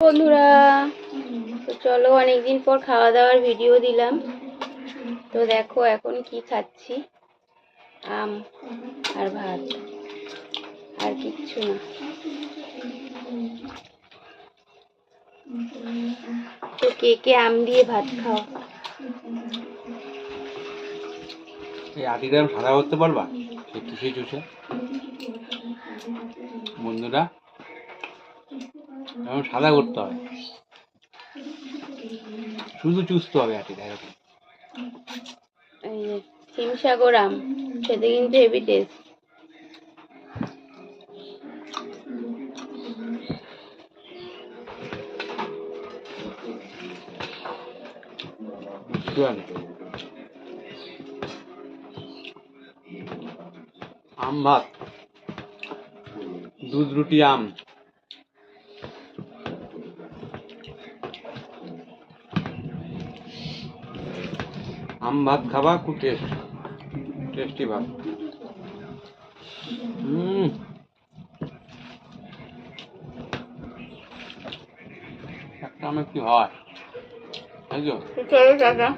বন্ধুরা, তো চলো অনেকদিন পর খাওয়া দাওয়ার ভিডিও দিলাম। তো দেখো এখন কি খাচ্ছি, আম আর ভাত, আর কিচ্ছু না। তো কে কে আম দিয়ে ভাত খাও? এই আটিটা সাদা করতে পারবা চুষে চুষে বন্ধুরা, এমন সাদা করতে হবে, শুধু চুষতে হবে আটিটা এরকম। এই যে হিমসাগর আম, খেতে কিন্তু হেভি টেস্ট। আম ভাত, দুধ রুটি, আম। আম ভাত খাবা, খুব টেস্টি ভাত। একটা আমে কি হয়, তাই তো? চলো টাটা।